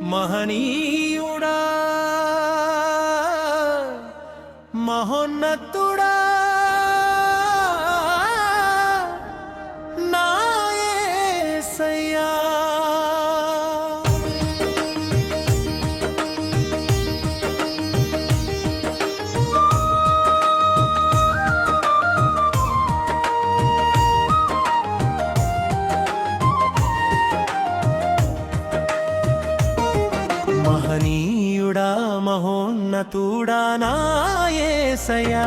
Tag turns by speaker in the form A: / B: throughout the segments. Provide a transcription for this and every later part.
A: మహనీయుడా మహోన్నతుడా నా యేసయ్యా మహనీయుడా మహోన్నతుడా నా యేసయ్యా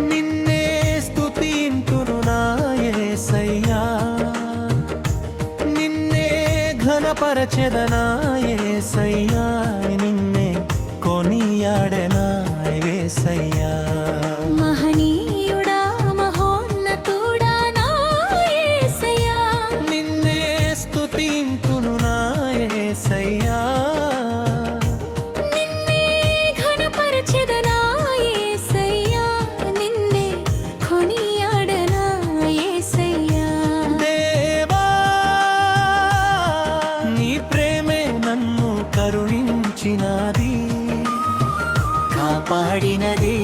A: నిన్నే స్తుతింతును నా యేసయ్యా నిన్నే ఘనపరచెద నా యేసయ్యా నిన్నే కొనియాడెనా యేసయ్యా
B: కాపాడినది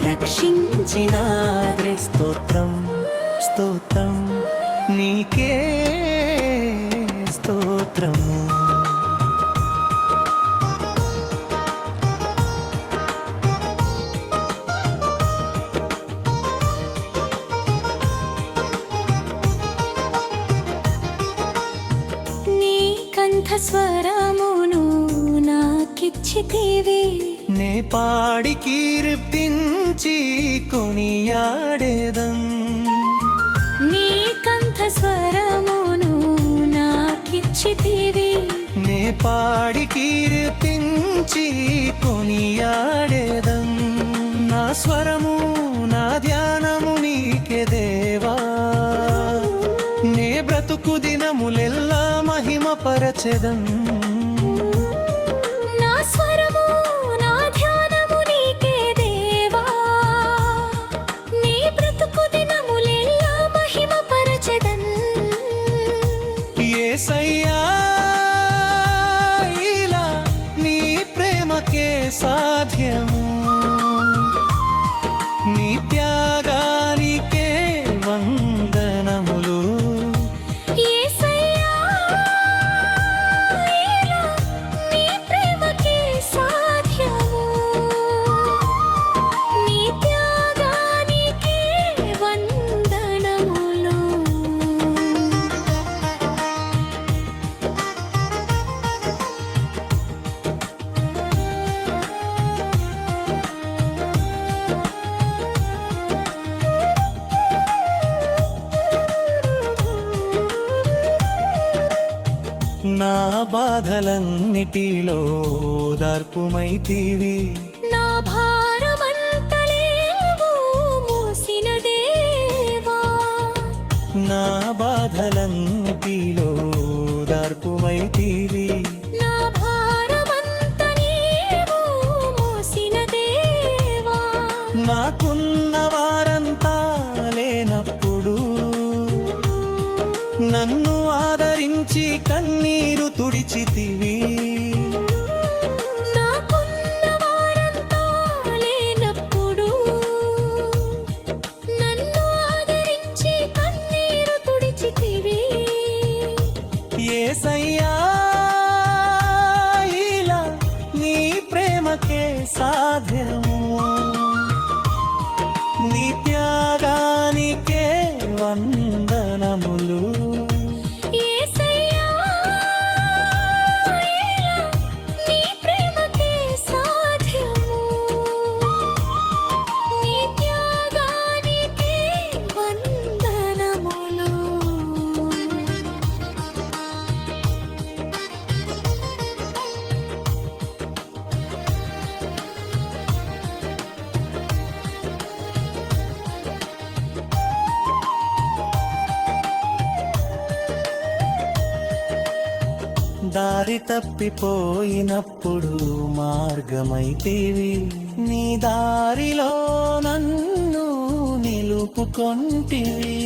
B: రక్షించినాదే స్తోత్రం
A: స్తోత్రం నీకే స్తోత్రము
B: నీ కంఠస్వరమును నాకిచ్చితివి
A: నే పాడి కీర్తించి కొనియాడేదం
B: నీ కంఠస్వరమును నాకిచ్చితివి
A: నే పాడి కీర్తించి కొనియాడేదం నా స్వరము నా ధ్యానము నీకే దేవా నే బ్రతుకు దినములెల్లా మహిమ పరచెదం యేసయ్యా ఇలా నీ ప్రేమకే సాధ్యము నీ త్యాగానికే వందనములు
B: యేసయ్యా ఇలా నీ ప్రేమకే సాధ్యము నీ త్యాగానికే వందనములు
A: నా బాధలన్నిటిలో ఓదార్పుమైతివి
B: నా భారమంతలేవు మోసిన దేవా
A: నా బాధలన్నిటిలో ఓదార్పుమైతివి
B: నా భారమంతలేవు మోసిన దేవా
A: నాకున్న వారంతా లేనప్పుడు నన్ను ఆదరించి కన్నీరు తుడిచితివి
B: నాకున్న వారంతా లేనప్పుడు నన్ను ఆదరించి కన్నీరు తుడిచితివి
A: యేసయ్యా ఇలా నీ ప్రేమకే సాధ్యము నీ త్యాగానికే వందనములు
B: యేసయ్యా ఇలా నీ ప్రేమకే సాధ్యము నీ త్యాగానికే వందనములు
A: దారి తప్పిపోయినప్పుడు మార్గమైతివి నీ దారిలో నన్ను నిలుపుకొంటివి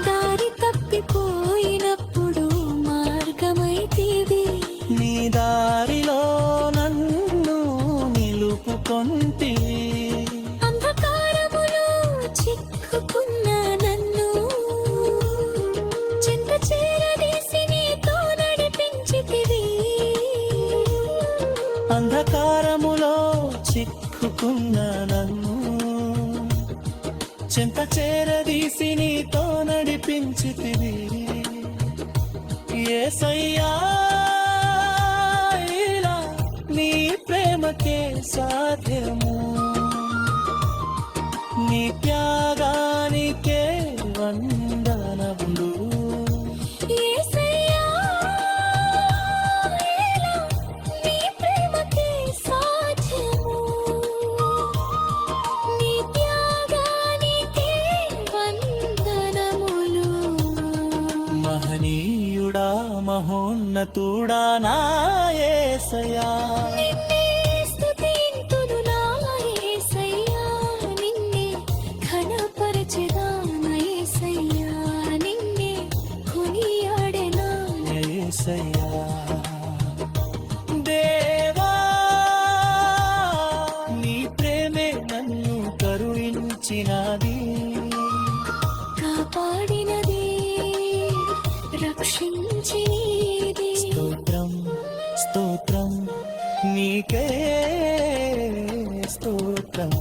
B: దారి తప్ప తప్పిపోయినప్పుడు మార్గమైతివి
A: నీ దారిలో నన్ను నిలుపుకొంటివి
B: అంధకారములో చిక్కుకున్న నన్ను చింత చేరదీసి నీతో నడిపించితివి
A: అంధకారములో చిక్కుకున్న నన్ను చింత చేరదీసి నీతో నడిపించితివి యేసయ్యా ఇలా నీ ప్రేమకే సాధ్యము నీ త్యాగానికే వందనములు
B: యేసయ్యా ఇలా నీ ప్రేమకే సాధ్యము నీ త్యాగానికే వందనములు
A: మహనీయుడా మహోన్నతుడా నా యేసయ్యా
B: నిన్నే స్తుతింతును నా యేసయ్యా నిన్నే ఘనపరచెదా నా యేసయ్యా నిన్నే కొనియాడెనా
A: యేసయ్యా దేవా నీ ప్రేమే నన్ను కరుణించినది
B: కాపాడినది రక్షించినది
A: స్తోత్రం స్తోత్రం నీకే స్తోత్రం